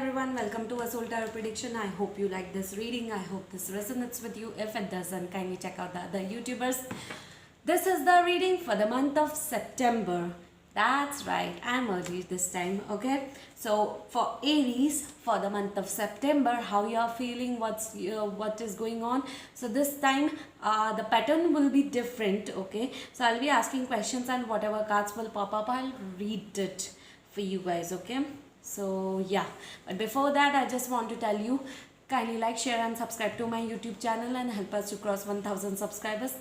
everyone, welcome to a Soul Tarot Prediction. I hope you like this reading. I hope this resonates with you. If it doesn't, kindly check out the other YouTubers. This is the reading for the month of September. That's right, I'm early this time, okay? So for Aries, for the month of September, how you are feeling, what is going on. So this time, the pattern will be different, okay? So I'll be asking questions and whatever cards will pop up, I'll read it for you guys, okay? So yeah, but before that I just want to tell you, kindly like, share and subscribe to my YouTube channel and help us to cross 1000 subscribers.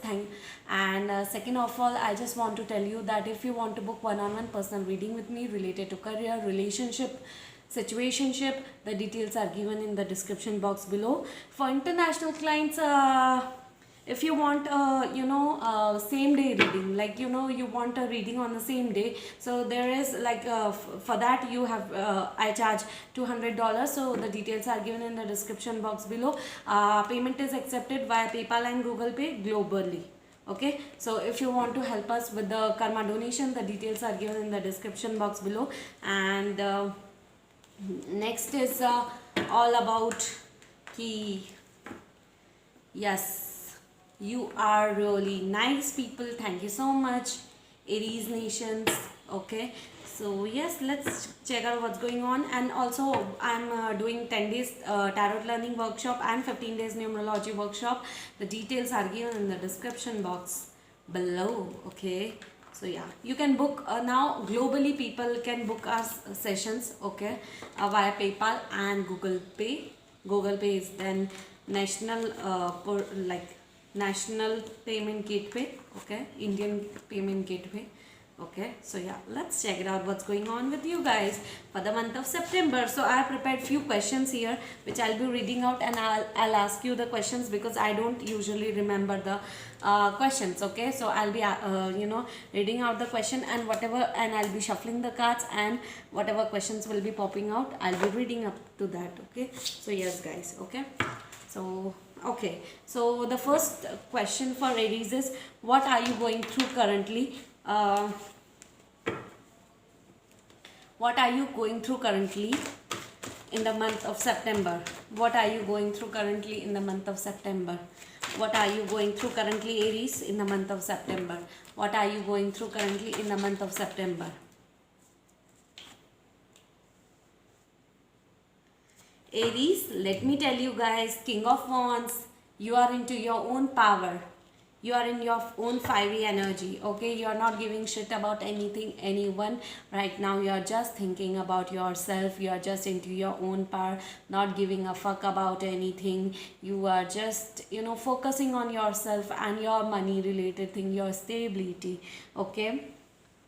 Second of all, I just want to tell you that if you want to book one-on-one personal reading with me related to career, relationship, situationship, the details are given in the description box below. For international clients, if you want same day reading, like you want a reading on the same day, so there is like for that you have I charge $200. So the details are given in the description box below. Payment is accepted via PayPal and Google Pay globally. Okay, so if you want to help us with the karma donation, the details are given in the description box below. And next is all about key. Yes, you are really nice people. Thank you so much, Aries nations. Okay, so yes, let's check out what's going on. And also I'm doing 10 days tarot learning workshop and 15 days numerology workshop. The details are given in the description box below. Okay, so yeah, you can book now globally. People can book our sessions, okay, via PayPal and Google Pay. Google Pay is then national national payment gateway, okay, Indian payment gateway. Okay, so yeah, let's check it out what's going on with you guys for the month of September. So I have prepared few questions here which I'll be reading out, and I'll ask you the questions because I don't usually remember the questions. Okay, so I'll be reading out the question and I'll be shuffling the cards, and whatever questions will be popping out, I'll be reading up to that. Okay, so yes guys. Okay, so okay, so the first question for Aries is, what are you going through currently? What are you going through currently in the month of September? What are you going through currently in the month of September? What are you going through currently, Aries, in the month of September? What are you going through currently in the month of September? Aries, let me tell you guys, King of Wands, you are into your own power. You are in your own fiery energy, okay? You are not giving shit about anything, anyone. Right now, you are just thinking about yourself. You are just into your own power, not giving a fuck about anything. You are just, focusing on yourself and your money-related thing, your stability, okay?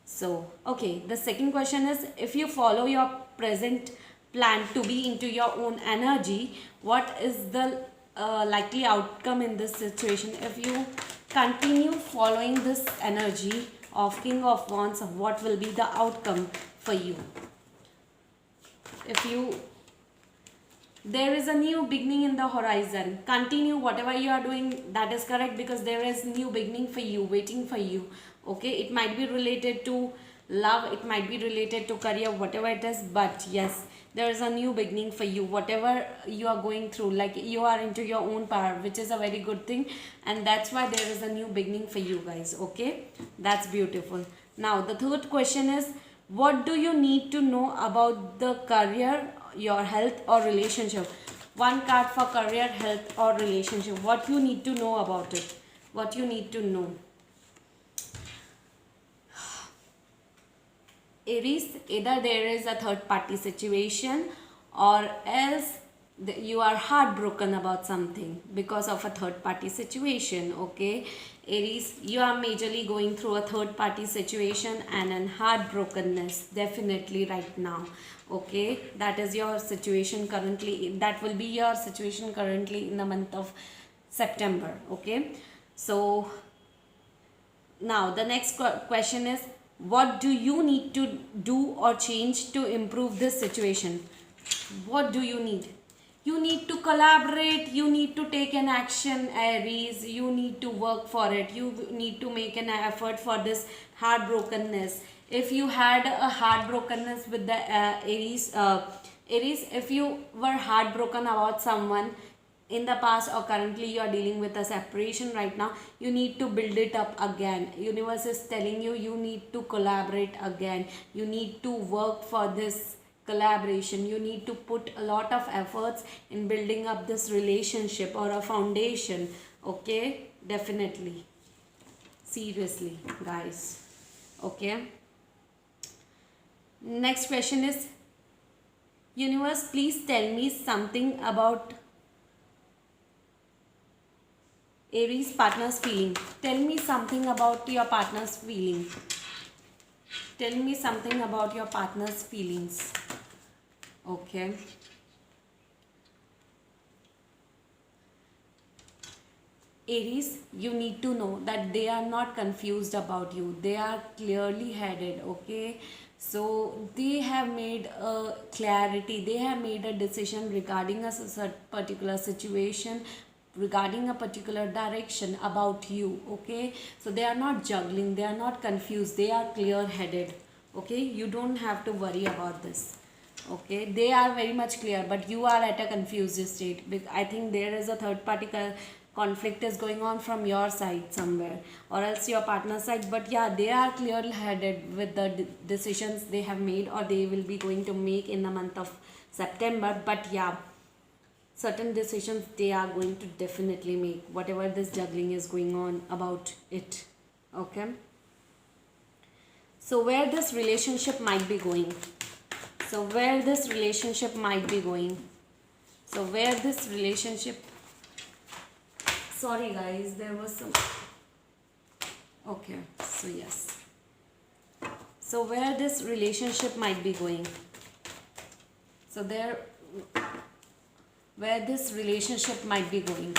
So, okay, the second question is, if you follow your present plan to be into your own energy, what is the likely outcome in this situation? If you continue following this energy of King of Wands, what will be the outcome for you? There is a new beginning in the horizon. Continue whatever you are doing, that is correct, because there is new beginning for you, waiting for you. Okay, it might be related to love, it might be related to career, whatever it is, but yes, there is a new beginning for you. Whatever you are going through, like, you are into your own power, which is a very good thing, and that's why there is a new beginning for you guys. Okay, that's beautiful. Now the third question is, what do you need to know about the career, your health or relationship? One card for career, health or relationship. What you need to know about it? What you need to know? Aries, either there is a third party situation, or else you are heartbroken about something because of a third party situation. Okay, Aries, you are majorly going through a third party situation and an heartbrokenness definitely right now. Okay, that is your situation currently. That will be your situation currently in the month of September. Okay, so now the next question is, what do you need to do or change to improve this situation? What do you need? You need to collaborate, you need to take an action, Aries. You need to work for it. You need to make an effort for this heartbrokenness. If you had a heartbrokenness with the Aries, Aries, if you were heartbroken about someone in the past or currently you are dealing with a separation right now, you need to build it up again. Universe is telling you, you need to collaborate again. You need to work for this collaboration. You need to put a lot of efforts in building up this relationship or a foundation. Okay, definitely, seriously guys. Okay, next question is, universe, please tell me something about Aries partner's feeling. Tell me something about your partner's feeling. Tell me something about your partner's feelings. Okay. Aries, you need to know that they are not confused about you. They are clearly headed, okay? So they have made a clarity, they have made a decision regarding a particular situation, regarding a particular direction about you, okay? So they are not juggling, they are not confused, they are clear headed, okay? You don't have to worry about this, okay? They are very much clear, but you are at a confused state. I think there is a third party conflict is going on from your side somewhere, or else your partner's side. But yeah, they are clear headed with the decisions they have made or they will be going to make in the month of September. But yeah, certain decisions they are going to definitely make, whatever this juggling is going on about it, okay? So where this relationship might be going, so where this relationship might be going, so where this relationship, sorry guys, there was some, okay, so yes, so where this relationship might be going, so there, where this relationship might be going,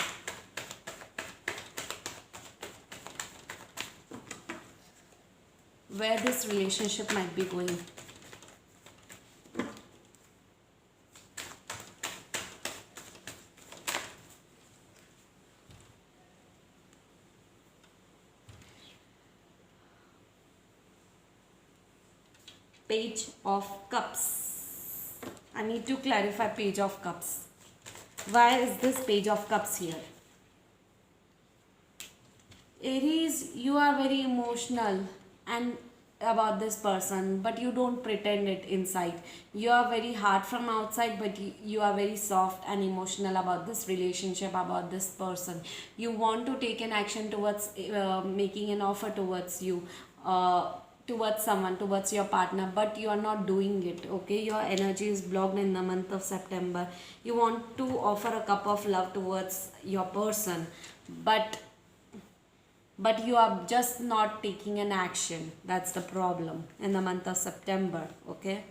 where this relationship might be going. Page of Cups. I need to clarify Page of Cups. Why is this Page of Cups here? Aries, you are very emotional and about this person, but you don't pretend it inside. You are very hard from outside, but you are very soft and emotional about this relationship, about this person. You want to take an action towards making an offer towards you, towards someone, towards your partner, but you are not doing it, okay? Your energy is blocked in the month of September. You want to offer a cup of love towards your person, but you are just not taking an action. That's the problem in the month of September, okay?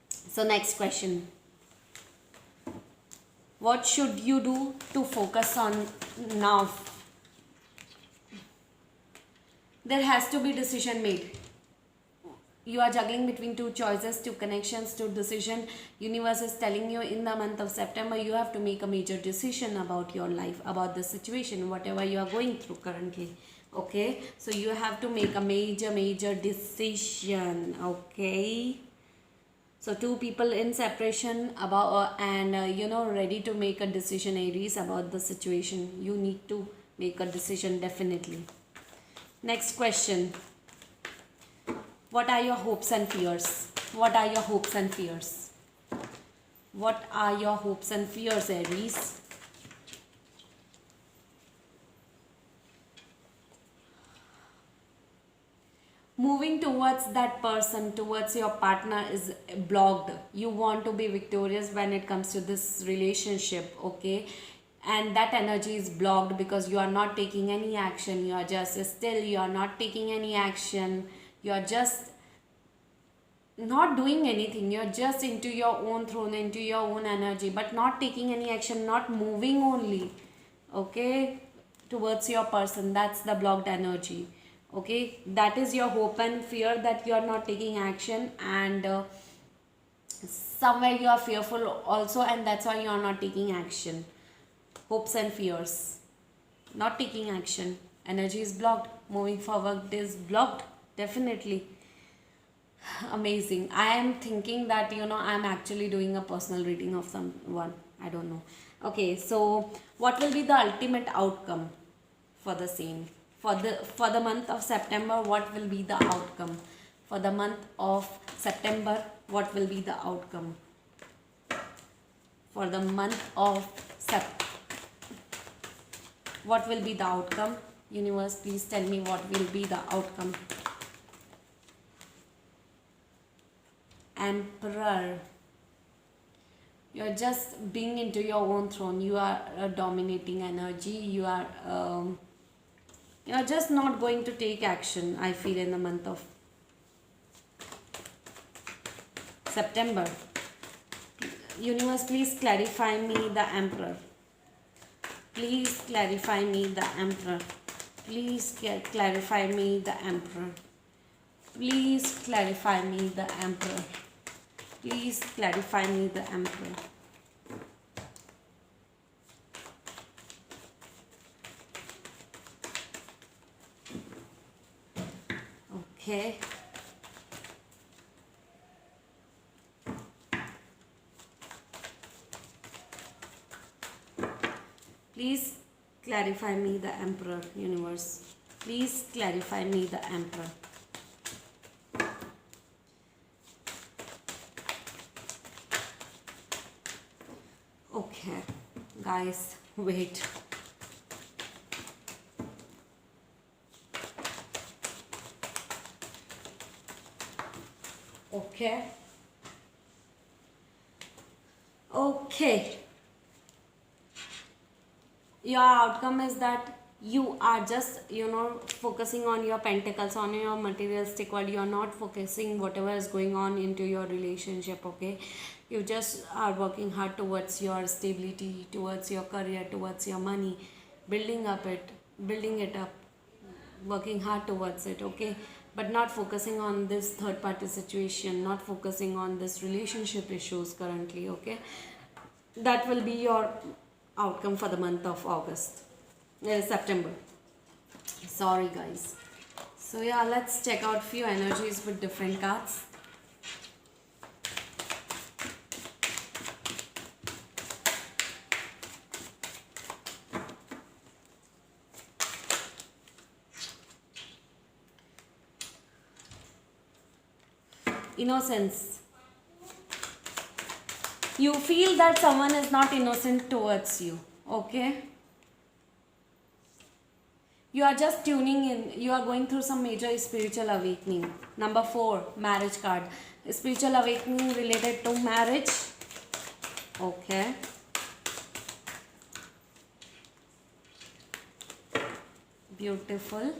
So next question, what should you do to focus on now? There has to be decision made. You are juggling between two choices, two connections, two decision. Universe is telling you in the month of September you have to make a major decision about your life, about the situation, whatever you are going through currently, okay? So you have to make a major decision, okay? So two people in separation about and you know, ready to make a decision, Aries, about the situation. You need to make a decision definitely. Next question. What are your hopes and fears? What are your hopes and fears? What are your hopes and fears, Aries? Moving towards that person, towards your partner is blocked. You want to be victorious when it comes to this relationship, okay? And that energy is blocked because you are not taking any action. You are just still, you are not taking any action. You are just not doing anything. You're just into your own throne, into your own energy, but not taking any action, not moving only, okay, towards your person. That's the blocked energy, okay? That is your hope and fear, that you are not taking action, and somewhere you are fearful also, and that's why you are not taking action. Hopes and fears, not taking action, energy is blocked, moving forward is blocked, definitely. Amazing. I am thinking that I'm actually doing a personal reading of someone. I don't know. Okay, so what will be the ultimate outcome for the same? For the month of September, what will be the outcome? For the month of September, what will be the outcome? For the month of Sep, what will be the outcome? Universe, please tell me what will be the outcome. Emperor. You're just being into your own throne. You are a dominating energy. You're just not going to take action, I feel, in the month of September. Universe, please clarify me the Emperor. Please clarify me the Emperor. Please clarify me the Emperor. Please clarify me the Emperor. Please clarify me the Emperor. Okay. Please clarify me the Emperor, Universe. Please clarify me the Emperor. Okay, guys, wait. Okay. Okay. Your outcome is that you are just focusing on your pentacles, on your materialistic world. You are not focusing whatever is going on into your relationship. Okay, you just are working hard towards your stability, towards your career, towards your money, building it up, working hard towards it. Okay, but not focusing on this third party situation, not focusing on this relationship issues currently. Okay, that will be your outcome for the month of September. Sorry, guys. So yeah, let's check out few energies with different cards. Innocence. You feel that someone is not innocent towards you. Okay, you are just tuning in. You are going through some major spiritual awakening. Number 4, marriage card. Spiritual awakening related to marriage. Okay, beautiful.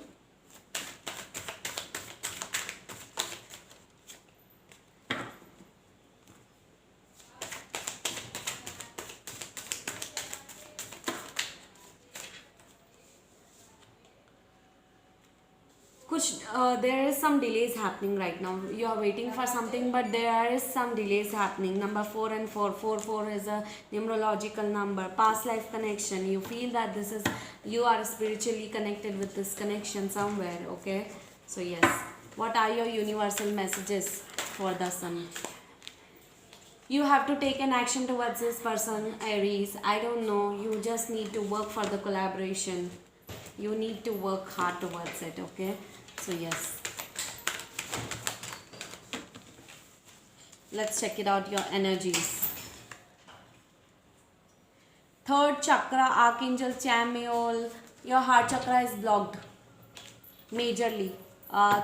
There is some delays happening right now. You are waiting for something, but there is some delays happening. Number 4 and 4 is a numerological number. Past life connection. You feel that you are spiritually connected with this connection somewhere. Okay, so yes, what are your universal messages for the sun? You have to take an action towards this person, Aries. I don't know, you just need to work for the collaboration. You need to work hard towards it. Okay, so yes, let's check it out, your energies. Third chakra, Archangel Chamuel. Your heart chakra is blocked majorly.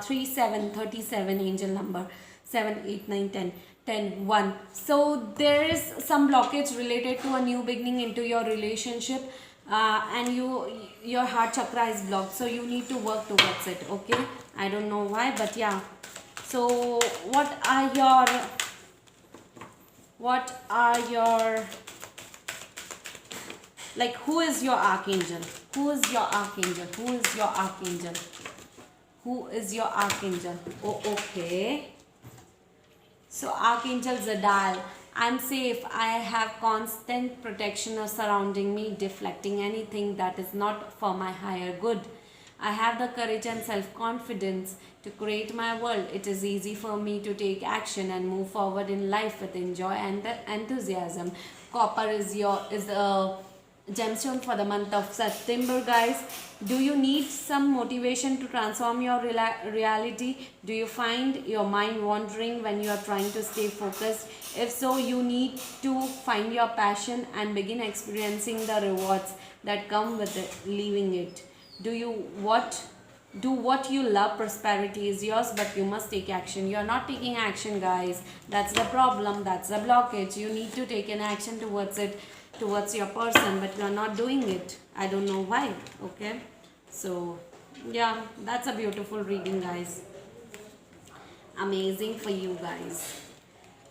3 7 37, angel number 7 8 9 10 10 1. So there is some blockage related to a new beginning into your relationship, and your heart chakra is blocked, so you need to work towards it. Okay, I don't know why, but yeah. So what are your like, who is your archangel? Who is your archangel? Who is your archangel? Who is your archangel? Oh, okay. So Archangel Zadal. I'm safe. I have constant protection surrounding me, deflecting anything that is not for my higher good. I have the courage and self-confidence to create my world. It is easy for me to take action and move forward in life with joy and enthusiasm. Copper is the gemstone for the month of September, guys. Do you need some motivation to transform your reality? Do you find your mind wandering when you are trying to stay focused? If so, you need to find your passion and begin experiencing the rewards that come with it, leaving it. Do what you love. Prosperity is yours, but you must take action. You are not taking action, guys. That's the problem. That's the blockage. You need to take an action towards it, towards your person, but you are not doing it. I don't know why. Okay, so yeah, that's a beautiful reading, guys. Amazing for you guys.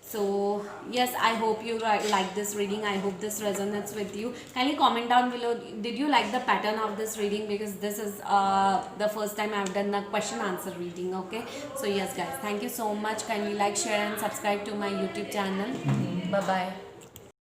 So yes, I hope you like this reading. I hope this resonates with you. Kindly comment down below, did you like the pattern of this reading? Because this is the first time I've done the question answer reading. Okay, so yes guys, thank you so much. Kindly like, share and subscribe to my YouTube channel. Bye bye.